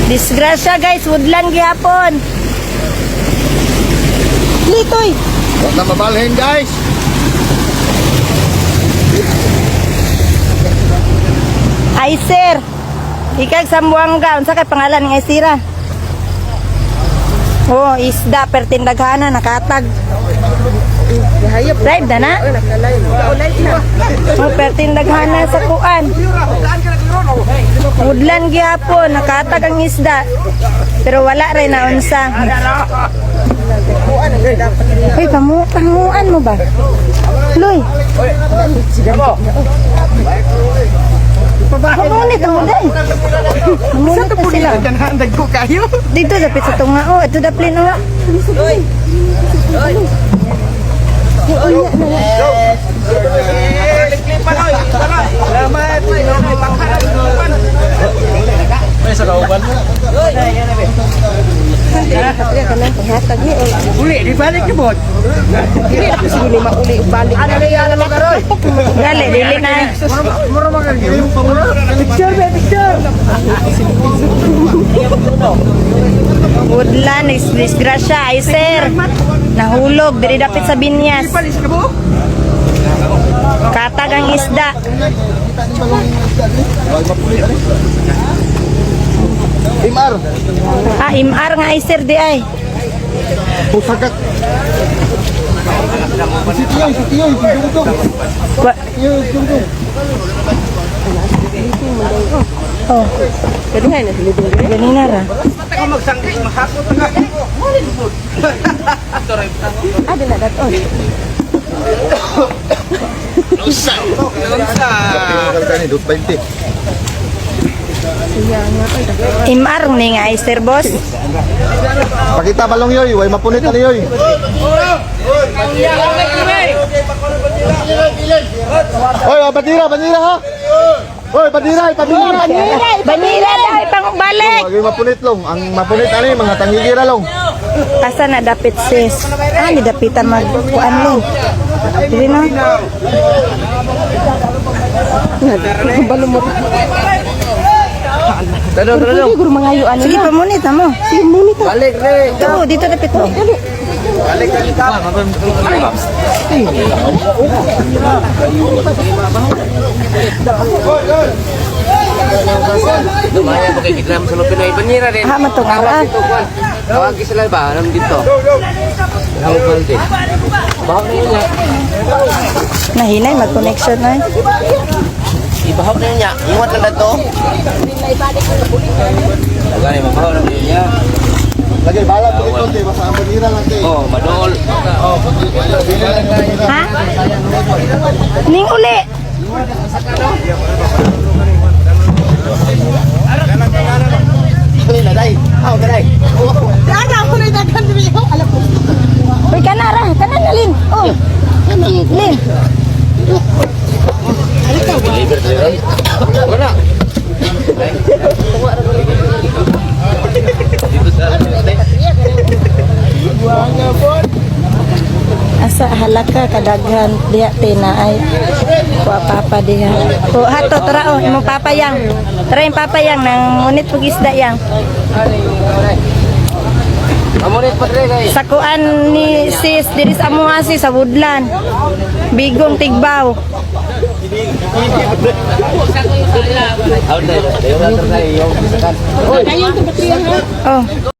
Disgrasya guys, woodland gihapon. Litoy. Huwag na mabalhin guys. Ay sir. Ikag Sambuanga, unsa kay pangalan ng Isira? Oh, isda pertindaghana nakatag. Live na na? Oh, pertindaghana sa kuan. Woodland gihapon, nakatag ang isda. Pero wala rin na unsa. Uy, pamuan mo ba? Loy. Mamunit mo dahil. Mamunit na sila. Handag ko kayo. Dito dapit sa tunga. Oh, ito daplin oh. Salamat. May sa kauban mo. Uli, di balik ni bot. Dili ako sige ni mauli balik. Ano mo karon? Gali, dili na. Mura mga picture, picture. Woodland, disgrasya, ay sir. Nahulog, diri dapit sa binyas. Palis ka mo? Katag ang isda. Imar. Ah, imar nga ay sir di ay. Pusagat. Sitiyoy, dugdug. Wa- Dugdug. Oh, ganina ra. Ako magsangkay, mahakot nga. Ah, dila daton. Lusa. Lusa. Kani 220. Imar ni nga ay sir boss. Pakita balong yoy, way mapunit na yoy. Oy, bandira ha. Oy, bandira. Banila daw pang balik. Wag mapunit long. Ang mapunit ani mga tangigira long. Asa na dapit sis. Ah, ni dapitan magkuan mo. Dili na. Balumot. Tadong. Siguro mangayo ano. Sige, pamunit na mo. Sige, munit na. Balik re. Ito, dito dapit mo. Balik ka dito. Lumaya mo kay Kidram sa Pinoy Banira rin. Ah, matungawa. Tawag sila ba? Alam dito. Ang balde. Bahog na yun niya. Nahinay, mag-connection na. Ibahog na yun niya. Iwat lang na to. Tagay, mabahog na yun niya. Lagi bala ko ito, di basta ang bandira lang kay. Oh, madol. Ha? Ning uli. Kani na dai. Aw dai. Uy, kanara. Kanan na, Lin. Oh. Lin. Deliver sila. Wala. Dito sa Asa halaka kadaghan diha tinaay. Kuha papa diha. Oh, hato tara oh, imong papayang. Tara yung papayang nang ngunit pag isda yang. Amonit pa dre guys. Sa kuan ni sis diri sa amuha sis sa woodland. Bigong tigbaw. Out na. Dayo na tayo yung sakan. Oh.